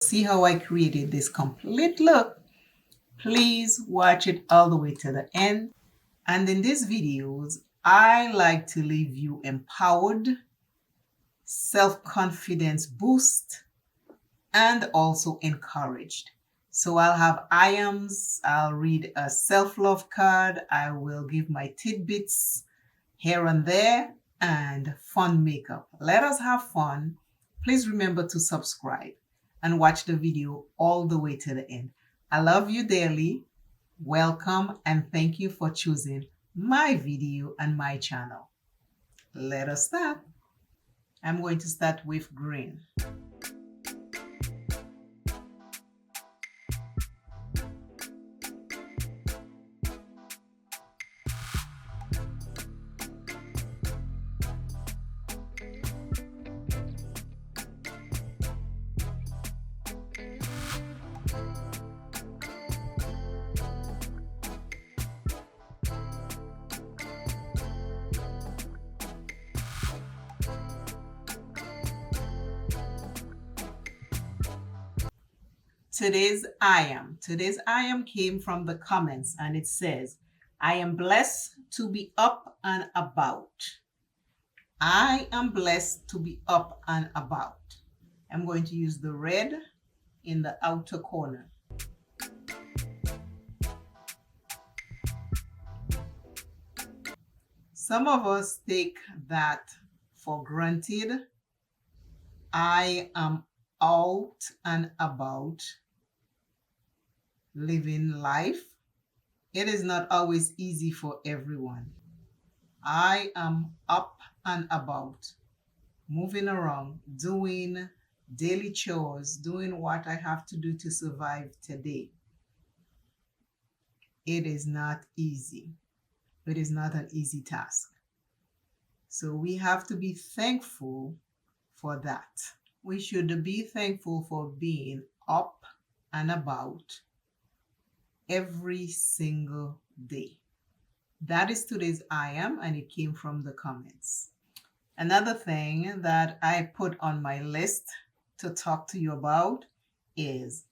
See how I created this complete look? Please watch it all the way to the end. And in these videos, I like to leave you empowered, self-confidence boost, and also encouraged. So I'll have I ams, I'll read a self-love card, I will give my tidbits here and there, and fun makeup. Let us have fun. Please remember to subscribe and watch the video all the way to the end. I love you dearly. Welcome and thank you for choosing my video and my channel. Let us start. I'm going to start with green. Today's I am came from the comments and it says, I am blessed to be up and about. I am blessed to be up and about. I'm going to use the red in the outer corner. Some of us take that for granted. I am out and about living life. It is not always easy for everyone. I am up and about, moving around, doing daily chores, doing what I have to do to survive today. It is not easy. It is not an easy task. So we have to be thankful for that. We should be thankful for being up and about every single day. That is today's I am, and it came from the comments. Another thing that I put on my list to talk to you about is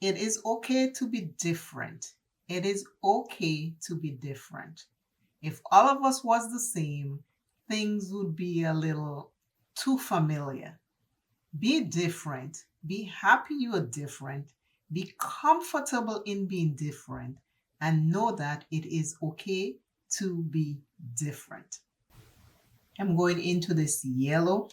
it is okay to be different. It is okay to be different. If all of us was the same, things would be a little too familiar. Be different. Be happy you are different. Be comfortable in being different and know that it is okay to be different. I'm going into this yellow.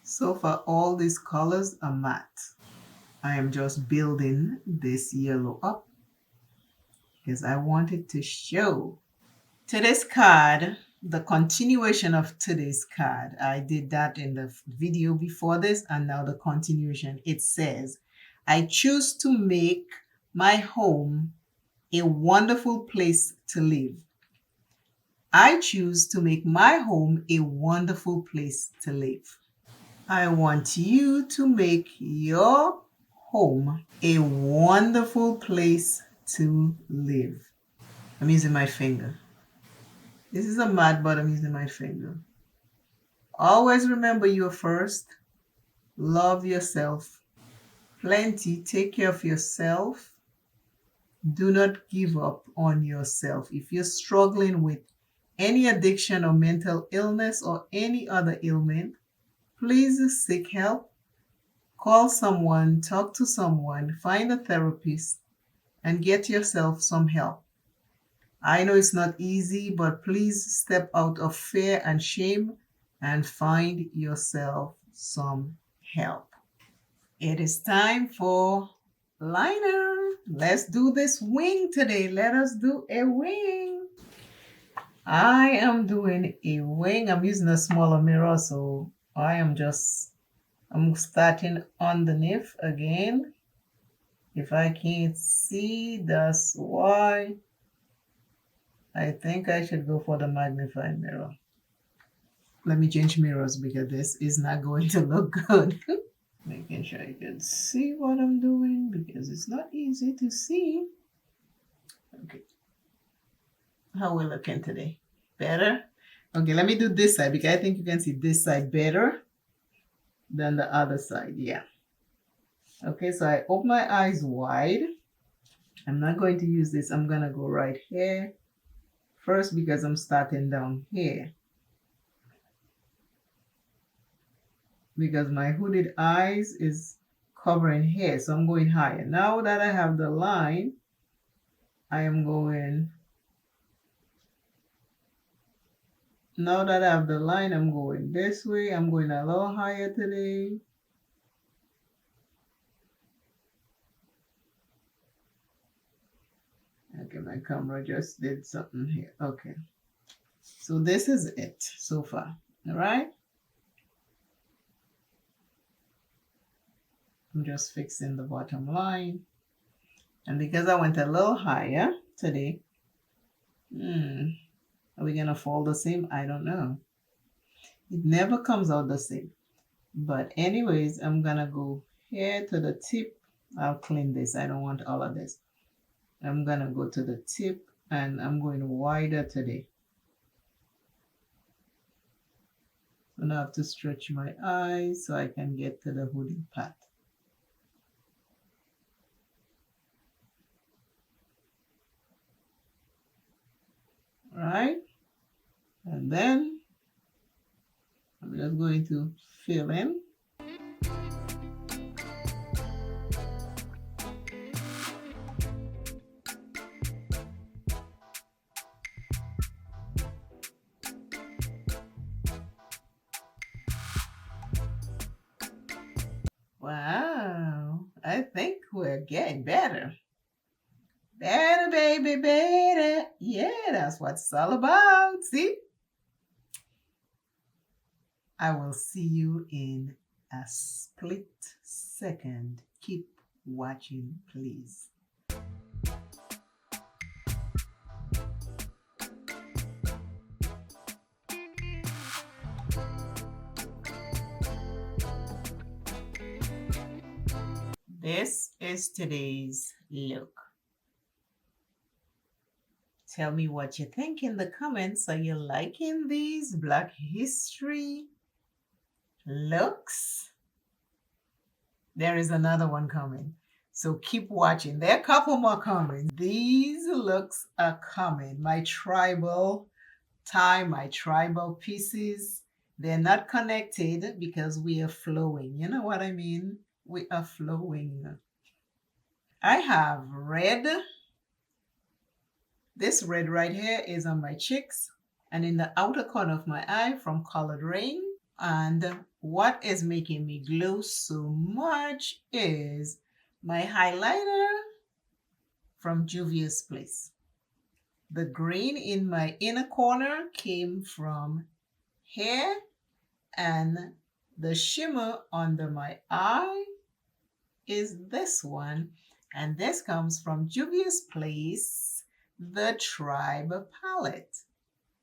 So far, all these colors are matte. I am just building this yellow up because I wanted to show today's card, the continuation of today's card. I did that in the video before this, and now the continuation. It says, I choose to make my home a wonderful place to live. I choose to make my home a wonderful place to live. I want you to make your home a wonderful place to live. I'm using my finger. This is a matte, but I'm using my finger. Always remember you're first. Love yourself. Plenty. Take care of yourself. Do not give up on yourself. If you're struggling with any addiction or mental illness or any other ailment, please seek help. Call someone, talk to someone, find a therapist, and get yourself some help. I know it's not easy, but please step out of fear and shame and find yourself some help. It is time for liner. Let's do this wing today. Let us do a wing. I am doing a wing. I'm using a smaller mirror, so I'm starting underneath again. If I can't see, that's why. I think I should go for the magnifying mirror. Let me change mirrors because this is not going to look good. Making sure you can see what I'm doing because it's not easy to see. Okay. How we looking today? Better? Okay, let me do this side because I think you can see this side better than the other side. Yeah. Okay, so I open my eyes wide. I'm not going to use this. I'm going to go right here first because I'm starting down here. Because my hooded eyes is covering here. So I'm going higher. Now that I have the line, I am going. Now that I have the line, I'm going this way. I'm going a little higher today. Okay, my camera just did something here. Okay. So this is it so far. All right. I'm just fixing the bottom line. And because I went a little higher today, are we going to fall the same? I don't know. It never comes out the same. But anyways, I'm going to go here to the tip. I'll clean this. I don't want all of this. I'm going to go to the tip and I'm going wider today. So now I have to stretch my eyes so I can get to the hooded part. Right? And then I'm just going to fill in. Wow, I think we're getting better. Better, baby, better. Yeah, that's what it's all about. See? I will see you in a split second. Keep watching, please. This is today's look. Tell me what you think in the comments. Are you liking these Black History looks? There is another one coming. So keep watching. There are a couple more coming. These looks are coming. My tribal tie, my tribal pieces. They're not connected because we are flowing. You know what I mean? We are flowing. I have red. This red right here is on my cheeks and in the outer corner of my eye from Colored Rain. And what is making me glow so much is my highlighter from Juvia's Place. The green in my inner corner came from here, and the shimmer under my eye is this one. And this comes from Juvia's Place, the Tribe palette.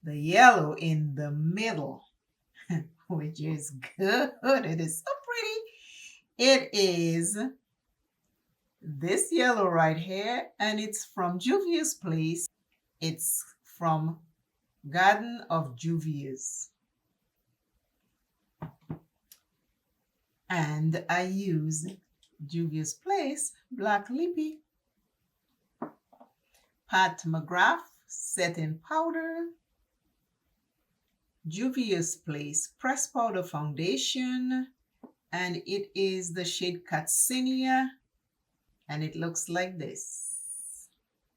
The yellow in the middle, which is good. It is so pretty. It is this yellow right here, and it's from Juvia's Place. It's from Garden of Juvia's. And I use Juvia's Place Black Lippy, Pat McGrath Setting Powder, Juvia's Place Press Powder Foundation, and it is the shade Catsinia, and it looks like this.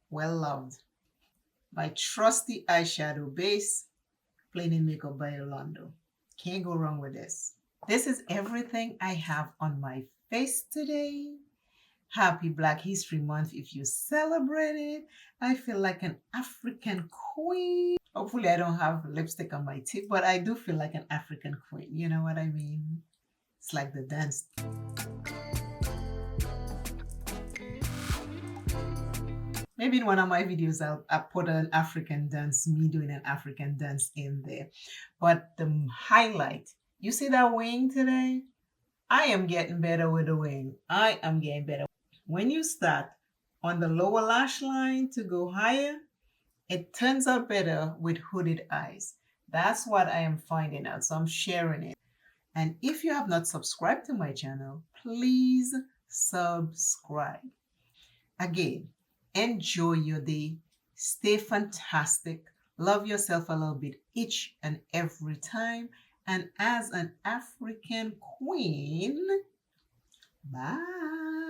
Well loved. My trusty eyeshadow base, Plain in Makeup by Orlando. Can't go wrong with this. This is everything I have on my face today. Happy Black History Month if you celebrate it. I feel like an African queen. Hopefully I don't have lipstick on my tip, but I do feel like an African queen. You know what I mean? It's like the dance. Maybe in one of my videos, I'll put an African dance, me doing an African dance in there. But the highlight, you see that wing today? I am getting better with the wing. I am getting better. When you start on the lower lash line to go higher, it turns out better with hooded eyes. That's what I am finding out. So I'm sharing it. And if you have not subscribed to my channel, please subscribe. Again, enjoy your day. Stay fantastic. Love yourself a little bit each and every time. And as an African queen, bye.